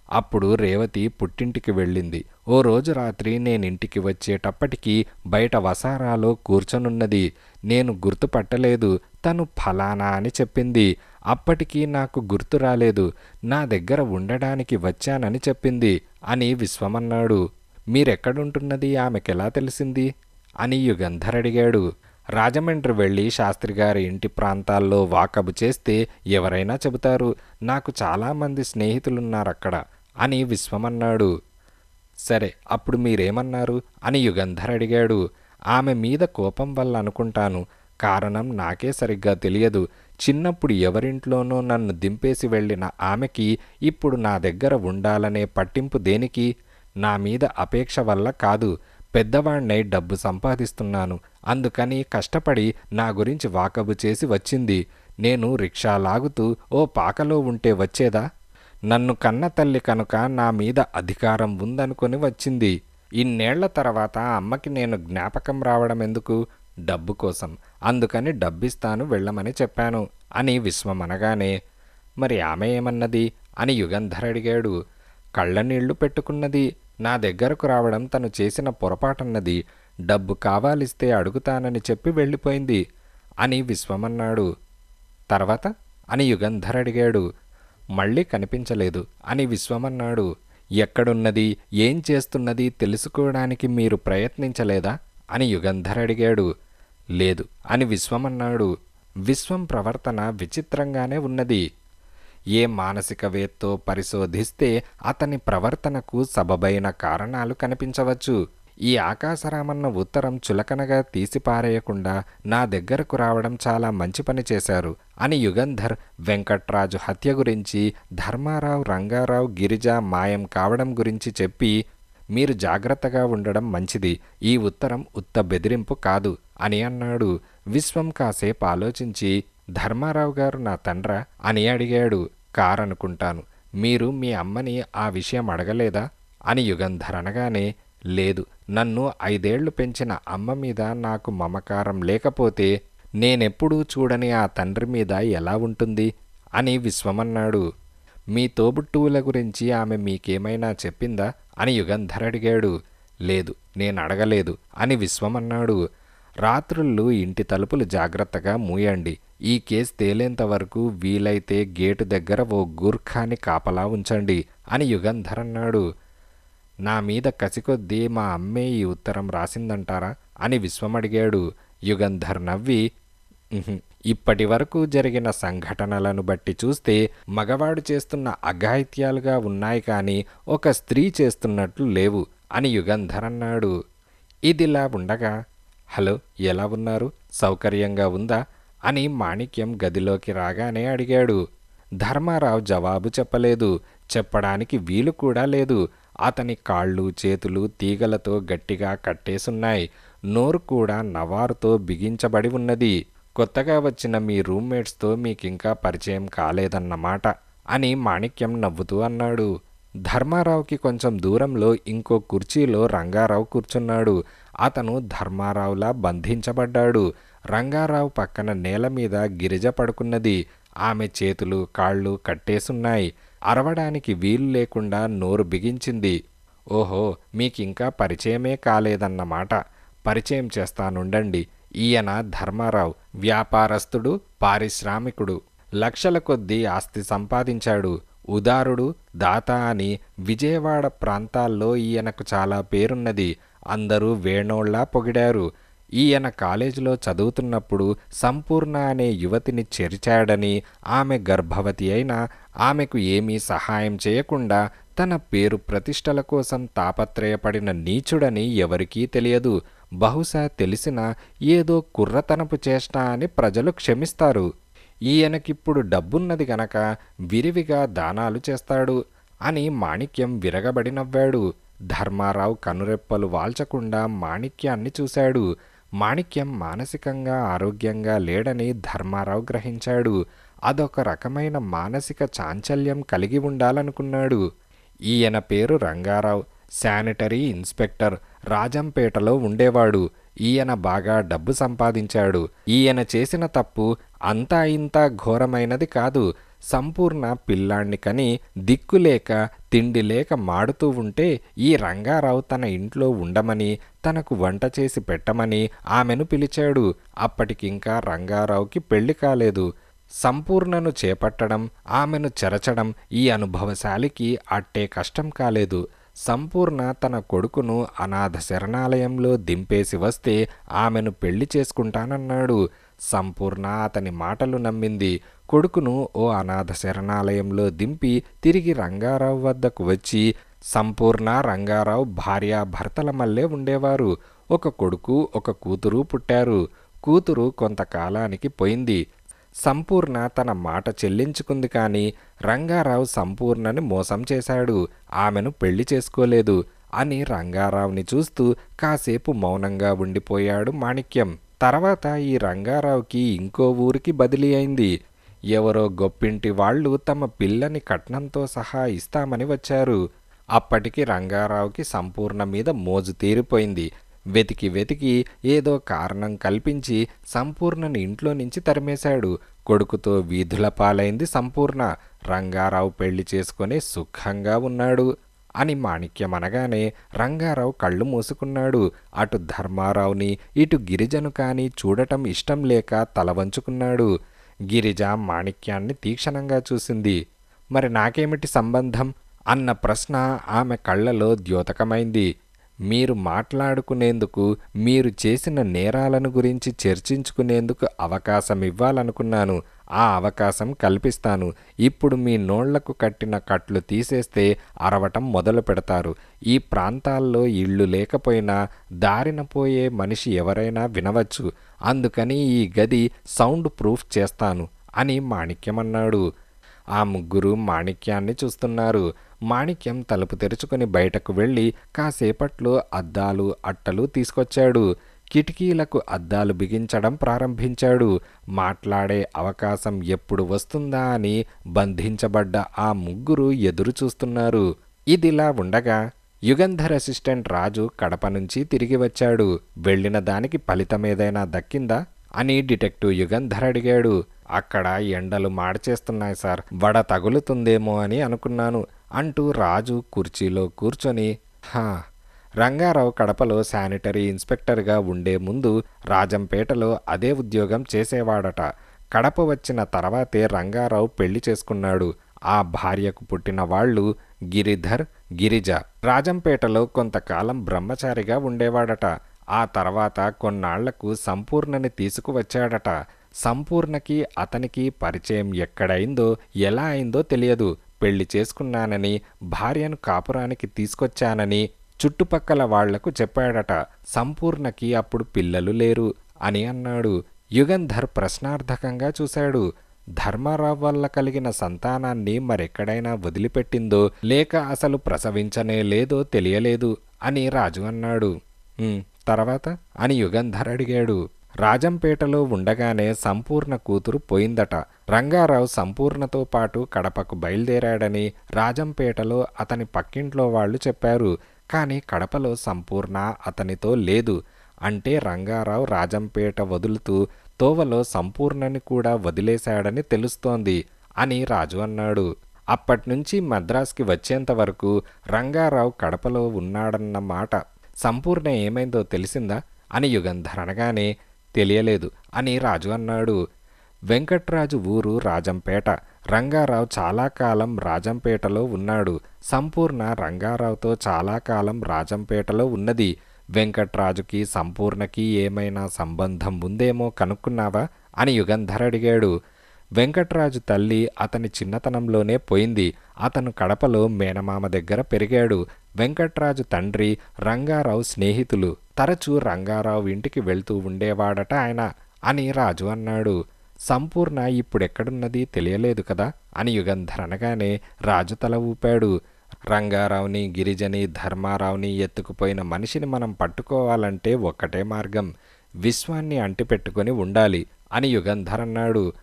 అప్పుడు రేవతి పుట్టింటికి వెళ్ళింది. ఓ రోజు రాత్రి నేనింటికి వచ్చేటప్పటికి బయట వసారాలో కూర్చొనున్నది. నేను గుర్తుపట్టలేదు. తను ఫలానా అని చెప్పింది. అప్పటికీ నాకు గుర్తు రాలేదు. నా దగ్గర ఉండడానికి వచ్చానని చెప్పింది అని విశ్వమన్నాడు. మీరెక్కడుంటున్నది ఆమెకెలా తెలిసింది అని యుగంధర్ అడిగాడు. రాజమండ్రి వెళ్ళి శాస్త్రిగారి ఇంటి ప్రాంతాల్లో వాకబు చేస్తే ఎవరైనా చెబుతారు. నాకు చాలామంది స్నేహితులున్నారక్కడ అని విశ్వమన్నాడు. సరే, అప్పుడు మీరేమన్నారు అని యుగంధర్ అడిగాడు. ఆమె మీద కోపం వల్ల అనుకుంటాను. కారణం నాకే సరిగ్గా తెలియదు. చిన్నప్పుడు ఎవరింట్లోనో నన్ను దింపేసి వెళ్ళిన ఆమెకి ఇప్పుడు నా దగ్గర ఉండాలనే పట్టింపు దేనికి? నా మీద అపేక్ష వల్ల కాదు. పెద్దవాణ్ణై డబ్బు సంపాదిస్తున్నాను. అందుకని కష్టపడి నా గురించి వాకబు చేసి వచ్చింది. నేను రిక్షా లాగుతూ ఓ పాకలో ఉంటే వచ్చేదా? నన్ను కన్న తల్లి కనుక నా మీద అధికారం ఉందనుకొని వచ్చింది. ఇన్నేళ్ల తర్వాత అమ్మకి నేను జ్ఞాపకం రావడం ఎందుకు? డబ్బు కోసం. అందుకని డబ్బిస్తాను వెళ్ళమని చెప్పాను అని విశ్వమనగానే, మరి ఆమె ఏమన్నది అని యుగంధర్ అడిగాడు. కళ్ళనీళ్లు పెట్టుకున్నది. నా దగ్గరకు రావడం తను చేసిన పొరపాటన్నది. డబ్బు కావాలిస్తే అడుగుతానని చెప్పి వెళ్ళిపోయింది అని విశ్వమన్నాడు. తర్వాత అని యుగంధర్ అడిగాడు. మళ్ళీ కనిపించలేదు అని విశ్వమన్నాడు. ఎక్కడున్నది, ఏం చేస్తున్నది తెలుసుకోవడానికి మీరు ప్రయత్నించలేదా అని యుగంధర్ అడిగాడు. లేదు అని విశ్వమన్నాడు. విశ్వం ప్రవర్తన విచిత్రంగానే ఉన్నది. ఏ మానసికవేత్తో పరిశోధిస్తే అతని ప్రవర్తనకు సబబైన కారణాలు కనిపించవచ్చు. ఈ ఆకాశరామన్న ఉత్తరం చులకనగా తీసిపారేయకుండా నా దగ్గరకు రావడం చాలా మంచి పని చేశారు అని యుగంధర్ వెంకట్రాజు హత్య గురించి, ధర్మారావు, రంగారావు, గిరిజ మాయం కావడం గురించి చెప్పి, మీరు జాగ్రత్తగా ఉండడం మంచిది. ఈ ఉత్తరం ఉత్త బెదిరింపు కాదు అని అన్నాడు. విశ్వం కాసేపు ఆలోచించి, ధర్మారావు గారు నా తండ్రా అని అడిగాడు. కారనుకుంటాను. మీరు మీ అమ్మని ఆ విషయం అడగలేదా అని యుగంధర్ అనగానే, లేదు, నన్ను 5 ఏళ్లు పెంచిన అమ్మ మీద నాకు మమకారం లేకపోతే నేనెప్పుడూ చూడని ఆ తండ్రి మీద ఎలా ఉంటుంది అని విశ్వమన్నాడు. మీ తోబుట్టువుల గురించి ఆమె మీకేమైనా చెప్పిందా అని యుగంధర్ అడిగాడు. లేదు, నేను అడగలేదు అని విశ్వమన్నాడు. రాత్రుళ్ళు ఇంటి తలుపులు జాగ్రత్తగా మూయండి. ఈ కేసు తేలేంత వరకు వీలైతే గేటు దగ్గర ఓ గూర్ఖాని కాపలా ఉంచండి అని యుగంధర్ అన్నాడు. నా మీద కసికొద్దీ మా అమ్మే ఈ ఉత్తరం రాసిందంటారా అని విశ్వమడిగాడు. యుగంధర్ నవ్వి, ఇప్పటి వరకు జరిగిన సంఘటనలను బట్టి చూస్తే మగవాడు చేస్తున్న అఘాయిత్యాలుగా ఉన్నాయి కానీ ఒక స్త్రీ చేస్తున్నట్లు లేవు అని యుగంధర్ అన్నాడు. ఇదిలా ఉండగా, హలో, ఎలా ఉన్నారు, సౌకర్యంగా ఉందా అని మాణిక్యం గదిలోకి రాగానే అడిగాడు. ధర్మారావు జవాబు చెప్పలేదు. చెప్పడానికి వీలు కూడా లేదు. అతని కాళ్ళు చేతులు తీగలతో గట్టిగా కట్టేసున్నాయి. నోరు కూడా నవారుతో బిగించబడి ఉన్నది. కొత్తగా వచ్చిన మీ రూమ్మేట్స్తో మీకింకా పరిచయం కాలేదన్నమాట అని మాణిక్యం నవ్వుతూ అన్నాడు. ధర్మారావుకి కొంచెం దూరంలో ఇంకో కుర్చీలో రంగారావు కూర్చున్నాడు. అతను ధర్మారావులా బంధించబడ్డాడు. రంగారావు పక్కన నేల మీద గిరిజ పడుకున్నది. ఆమె చేతులు కాళ్ళు కట్టేసున్నాయి. అరవడానికి వీలు లేకుండా నోరు బిగించింది. ఓహో, మీకింకా పరిచయమే కాలేదన్నమాట. పరిచయం చేస్తానుండండి. ఈయన ధర్మారావు, వ్యాపారస్తుడు, పారిశ్రామికుడు. లక్షల కొద్దీ ఆస్తి సంపాదించాడు. ఉదారుడు, దాత అని విజయవాడ ప్రాంతాల్లో ఈయనకు చాలా పేరున్నది. అందరూ వేణోళ్లా పొగిడారు. ఈయన కాలేజీలో చదువుతున్నప్పుడు సంపూర్ణ అనే యువతిని చెరిచాడని, ఆమె గర్భవతి అయినా ఆమెకు ఏమీ సహాయం చేయకుండా తన పేరు ప్రతిష్టల కోసం తాపత్రయపడిన నీచుడని ఎవరికీ తెలియదు. బహుశా తెలిసినా ఏదో కుర్రతనపు చేష్ట అని ప్రజలు క్షమిస్తారు. ఈయనకిప్పుడు డబ్బున్నది గనక విరివిగా దానాలు చేస్తాడు అని మాణిక్యం విరగబడి నవ్వాడు. ధర్మారావు కనురెప్పలు వాల్చకుండా మాణిక్యాన్ని చూశాడు. మాణిక్యం మానసికంగా ఆరోగ్యంగా లేడని ధర్మారావు గ్రహించాడు. అదొక రకమైన మానసిక చాంచల్యం కలిగి ఉండాలనుకున్నాడు. ఈయన పేరు రంగారావు, శానిటరీ ఇన్స్పెక్టర్, రాజంపేటలో ఉండేవాడు. ఈయన బాగా డబ్బు సంపాదించాడు. ఈయన చేసిన తప్పు అంతా ఇంతా ఘోరమైనది కాదు. సంపూర్ణ పిల్లాణ్ణి కని దిక్కులేక తిండి లేక మాడుతూ ఉంటే ఈ రంగారావు తన ఇంట్లో ఉండమని తనకు వంట చేసి పెట్టమని ఆమెను పిలిచాడు. అప్పటికింకా రంగారావుకి పెళ్లి కాలేదు. సంపూర్ణను చేపట్టడం, ఆమెను చెరచడం ఈ అనుభవశాలికి అట్టే కష్టం కాలేదు. సంపూర్ణ తన కొడుకును అనాథ శరణాలయంలో దింపేసి వస్తే ఆమెను పెళ్లి చేసుకుంటానన్నాడు. సంపూర్ణ అతని మాటలు నమ్మింది. కొడుకును ఓ అనాథ శరణాలయంలో దింపి తిరిగి రంగారావు వద్దకు వచ్చి సంపూర్ణ రంగారావు భార్యాభర్తల మల్లే ఉండేవారు. ఒక కొడుకు ఒక కూతురు పుట్టారు. కూతురు కొంతకాలానికి పోయింది. సంపూర్ణ తన మాట చెల్లించుకుంది. కానీ రంగారావు సంపూర్ణని మోసం చేశాడు. ఆమెను పెళ్లి చేసుకోలేదు అని రంగారావుని చూస్తూ కాసేపు మౌనంగా ఉండిపోయాడు మాణిక్యం. తర్వాత ఈ రంగారావుకి ఇంకో ఊరికి బదిలీ అయింది. ఎవరో గొప్పింటి వాళ్ళు తమ పిల్లని కట్నంతో సహా ఇస్తామని వచ్చారు. అప్పటికి రంగారావుకి సంపూర్ణ మీద మోజు తీరిపోయింది. వెతికి వెతికి ఏదో కారణం కల్పించి సంపూర్ణని ఇంట్లో నుంచి తరిమేశాడు. కొడుకుతో వీధుల పాలైంది సంపూర్ణ. రంగారావు పెళ్లి చేసుకొని సుఖంగా ఉన్నాడు అని మాణిక్యం అనగానే రంగారావు కళ్ళు మూసుకున్నాడు. అటు ధర్మారావుని ఇటు గిరిజను కానీ చూడటం ఇష్టం లేక తల వంచుకున్నాడు. గిరిజ మాణిక్యాన్ని తీక్షణంగా చూసింది. మరి నాకేమిటి సంబంధం అన్న ప్రశ్న ఆమె కళ్ళలో ద్యోతకమైంది. మీరు మాట్లాడుకునేందుకు, మీరు చేసిన నేరాలను గురించి చర్చించుకునేందుకు అవకాశం ఇవ్వాలనుకున్నాను. ఆ అవకాశం కల్పిస్తాను. ఇప్పుడు మీ నోళ్లకు కట్టిన కట్లు తీసేస్తే అరవటం మొదలు పెడతారు. ఈ ప్రాంతాల్లో ఇళ్ళు లేకపోయినా దారిన పోయే మనిషి ఎవరైనా వినవచ్చు. అందుకని ఈ గది సౌండ్ ప్రూఫ్ చేస్తాను అని మాణిక్యమన్నాడు. ఆ ముగ్గురు మాణిక్యాన్ని చూస్తున్నారు. మాణిక్యం తలుపు తెరుచుకుని బయటకు వెళ్ళి కాసేపట్లో అద్దాలు అట్టలు తీసుకొచ్చాడు. కిటికీలకు అద్దాలు బిగించడం ప్రారంభించాడు. మాట్లాడే అవకాశం ఎప్పుడు వస్తుందా అని బంధించబడ్డ ఆ ముగ్గురు ఎదురు చూస్తున్నారు. ఇదిలా ఉండగా యుగంధర్ అసిస్టెంట్ రాజు కడప నుంచి తిరిగి వచ్చాడు. వెళ్ళిన దానికి ఫలితమేదైనా దక్కిందా అని డిటెక్టివ్ యుగంధర్ అడిగాడు. అక్కడ ఎండలు మాడిచేస్తున్నాయి సార్, వడ తగులుతుందేమో అని అనుకున్నాను అంటూ రాజు కుర్చీలో కూర్చొని రంగారావు కడపలో శానిటరీ ఇన్స్పెక్టర్గా ఉండే ముందు రాజంపేటలో అదే ఉద్యోగం చేసేవాడట. కడప వచ్చిన తర్వాతే రంగారావు పెళ్లి చేసుకున్నాడు. ఆ భార్యకు పుట్టిన వాళ్ళు గిరిధర్, గిరిజ. రాజంపేటలో కొంతకాలం బ్రహ్మచారిగా ఉండేవాడట. ఆ తర్వాత కొన్నాళ్లకు సంపూర్ణని తీసుకువచ్చాడట. సంపూర్ణకి అతనికి పరిచయం ఎక్కడైందో ఎలా అయిందో తెలియదు. పెళ్లి చేసుకున్నానని, భార్యను కాపురానికి తీసుకొచ్చానని చుట్టుపక్కల వాళ్లకు చెప్పాడట. సంపూర్ణకి అప్పుడు పిల్లలు లేరు అని అన్నాడు. యుగంధర్ ప్రశ్నార్థకంగా చూశాడు. ధర్మారావు వల్ల కలిగిన సంతానాన్ని మరెక్కడైనా వదిలిపెట్టిందో లేక అసలు ప్రసవించనే లేదో తెలియలేదు అని రాజు అన్నాడు. తర్వాత అని యుగంధర్ అడిగాడు. రాజంపేటలో ఉండగానే సంపూర్ణ కూతురు పోయిందట. రంగారావు సంపూర్ణతో పాటు కడపకు బయలుదేరాడని రాజంపేటలో అతని పక్కింట్లో వాళ్ళు చెప్పారు. కానీ కడపలో సంపూర్ణ అతనితో లేదు. అంటే రంగారావు రాజంపేట వదులుతూ తోవలో సంపూర్ణని కూడా వదిలేశాడని తెలుస్తోంది అని రాజు అన్నాడు. అప్పట్నుంచి మద్రాస్కి వచ్చేంత వరకు రంగారావు కడపలో ఉన్నాడన్న మాట. సంపూర్ణ ఏమైందో తెలిసిందా అని యుగంధర్ అనగానే తెలియలేదు అని రాజు అన్నాడు. వెంకట్రాజు ఊరు రాజంపేట. రంగారావు చాలా కాలం రాజంపేటలో ఉన్నాడు. సంపూర్ణ రంగారావుతో చాలా కాలం రాజంపేటలో ఉన్నది. వెంకట్రాజుకి సంపూర్ణకి ఏమైనా సంబంధం ఉందేమో కనుక్కున్నావా అని యుగంధర్ అడిగాడు. వెంకట్రాజు తల్లి అతని చిన్నతనంలోనే పోయింది. అతను కడపలో మేనమామ దగ్గర పెరిగాడు. వెంకట్రాజు తండ్రి రంగారావు స్నేహితులు. తరచూ రంగారావు ఇంటికి వెళ్తూ ఉండేవాడట ఆయన అని రాజు అన్నాడు. సంపూర్ణ ఇప్పుడెక్కడున్నది తెలియలేదు కదా అని యుగంధర్ అనగానే రాజు తల ఊపాడు. రంగారావుని, గిరిజని, ధర్మారావుని ఎత్తుకుపోయిన మనిషిని మనం పట్టుకోవాలంటే ఒక్కటే మార్గం, విశ్వాన్ని అంటిపెట్టుకొని ఉండాలి అని యుగంధర్ అన్నాడు.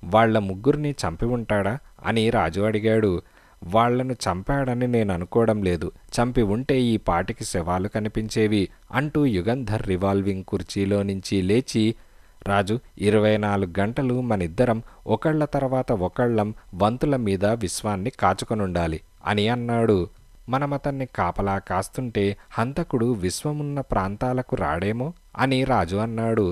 వాళ్ల ముగ్గురిని చంపి ఉంటాడా అని రాజు అడిగాడు. వాళ్లను చంపాడని నేను అనుకోవడం లేదు. చంపి ఉంటే ఈ పాటికి శవాలు కనిపించేవి అంటూ యుగంధర్ రివాల్వింగ్ కుర్చీలో నుంచి లేచి రాజు 24 గంటలు మనిద్దరం ఒకళ్ళ తర్వాత ఒకళ్ళం వంతుల మీద విశ్వాన్ని కాచుకొనుండాలి అని అన్నాడు. మనమతన్ని కాపలా కాస్తుంటే హంతకుడు విశ్వమున్న ప్రాంతాలకు రాడేమో అని రాజు అన్నాడు.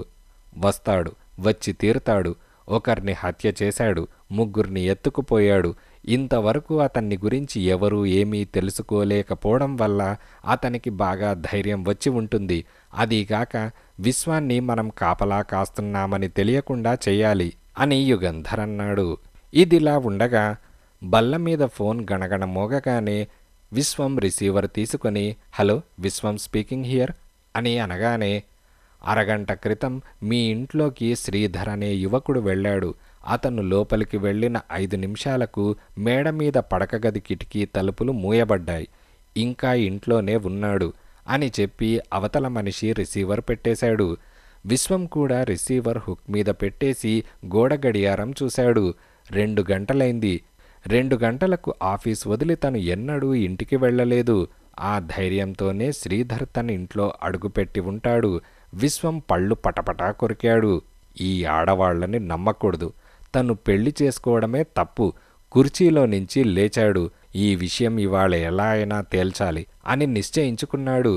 వస్తాడు, వచ్చి తీరుతాడు. ఒకర్ని హత్య చేశాడు, ముగ్గురిని ఎత్తుకుపోయాడు. ఇంతవరకు అతన్ని గురించి ఎవరూ ఏమీ తెలుసుకోలేకపోవడం వల్ల అతనికి బాగా ధైర్యం వచ్చి ఉంటుంది. అదీగాక విశ్వాన్ని మనం కాపలా కాస్తున్నామని తెలియకుండా చెయ్యాలి అని యుగంధర్ అన్నాడు. ఇదిలా ఉండగా బల్ల మీద ఫోన్ గణగణ మోగగానే విశ్వం రిసీవర్ తీసుకొని హలో, విశ్వం స్పీకింగ్ హియర్ అని అనగానే, అరగంట క్రితం మీ ఇంట్లోకి శ్రీధర్ అనే యువకుడు వెళ్ళాడు. అతను లోపలికి వెళ్ళిన 5 నిమిషాలకు మేడ మీద పడకగది కిటికీ తలుపులు మూయబడ్డాయి. ఇంకా ఇంట్లోనే ఉన్నాడు అని చెప్పి అవతల మనిషి రిసీవర్ పెట్టేశాడు. విశ్వం కూడా రిసీవర్ హుక్ మీద పెట్టేసి గోడ గడియారం చూశాడు. 2 గంటలైంది. 2 గంటలకు ఆఫీస్ వదిలి తను ఎన్నడూ ఇంటికి వెళ్ళలేదు. ఆ ధైర్యంతోనే శ్రీధర్ తన ఇంట్లో అడుగుపెట్టి ఉంటాడు. విశ్వం పళ్ళు పటపటా కొరికాడు. ఈ ఆడవాళ్లని నమ్మకూడదు. తను పెళ్లి చేసుకోవడమే తప్పు. కుర్చీలో నుంచి లేచాడు. ఈ విషయం ఇవాళ ఎలా అయినా తేల్చాలి అని నిశ్చయించుకున్నాడు.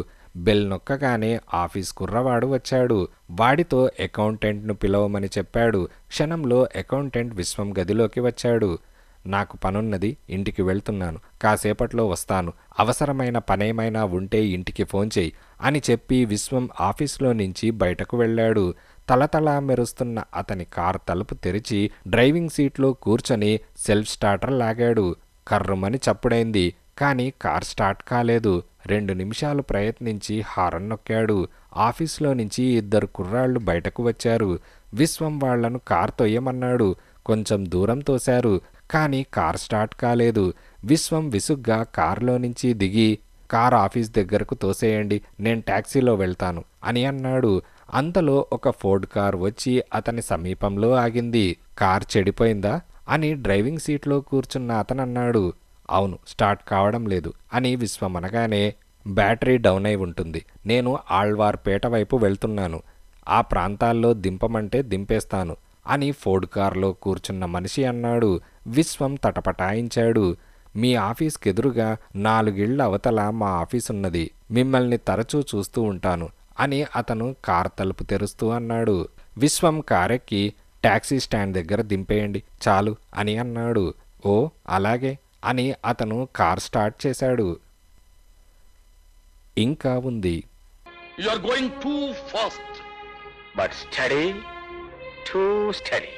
బెల్ నొక్కగానే ఆఫీస్ కుర్రవాడు వచ్చాడు. వాడితో అకౌంటెంట్ను పిలవమని చెప్పాడు. క్షణంలో అకౌంటెంట్ విశ్వం గదిలోకి వచ్చాడు. నాకు పనున్నది, ఇంటికి వెళ్తున్నాను, కాసేపట్లో వస్తాను, అవసరమైన పనేమైనా ఉంటే ఇంటికి ఫోన్ చేయి అని చెప్పి విశ్వం ఆఫీసులో నుంచి బయటకు వెళ్ళాడు. తలతలా మెరుస్తున్న అతని కార్ తలుపు తెరిచి డ్రైవింగ్ సీట్లో కూర్చొని సెల్ఫ్ స్టార్టర్ లాగాడు. కర్రుమని చప్పుడైంది. కానీ కార్ స్టార్ట్ కాలేదు. 2 నిమిషాలు ప్రయత్నించి హారన్ నొక్కాడు. ఆఫీసులో నుంచి 2 కుర్రాళ్ళు బయటకు వచ్చారు. విశ్వం వాళ్లను కార్ తొయ్యమన్నాడు. కొంచెం దూరం తోశారు. కానీ కార్ స్టార్ట్ కాలేదు. విశ్వం విసుగ్గా కారులో నుంచి దిగి కార్ ఆఫీస్ దగ్గరకు తోసేయండి, నేను టాక్సీలో వెళ్తాను అని అన్నాడు. అంతలో ఒక ఫోర్డ్ కార్ వచ్చి అతని సమీపంలో ఆగింది. కార్ చెడిపోయిందా అని డ్రైవింగ్ సీట్లో కూర్చున్న అతను అన్నాడు. అవును, స్టార్ట్ కావడం లేదు అని విశ్వం అనగానే, బ్యాటరీ డౌన్ అయి ఉంటుంది, నేను ఆళ్వార్పేట వైపు వెళ్తున్నాను, ఆ ప్రాంతాల్లో దింపమంటే దింపేస్తాను అని ఫోర్డ్ కారులో కూర్చున్న మనిషి అన్నాడు. విశ్వం తటపటాయించాడు. మీ ఆఫీస్కెదురుగా 4 ఇళ్ల అవతల మా ఆఫీసున్నది, మిమ్మల్ని తరచూ చూస్తూ ఉంటాను అని అతను కార్ తలుపు తెరుస్తూ అన్నాడు. విశ్వం కారెక్కి టాక్సీ స్టాండ్ దగ్గర దింపేయండి చాలు అని అన్నాడు. ఓ అలాగే అని అతను కార్ స్టార్ట్ చేశాడు. ఇంకా ఉంది. You are going too fast, but steady, too steady.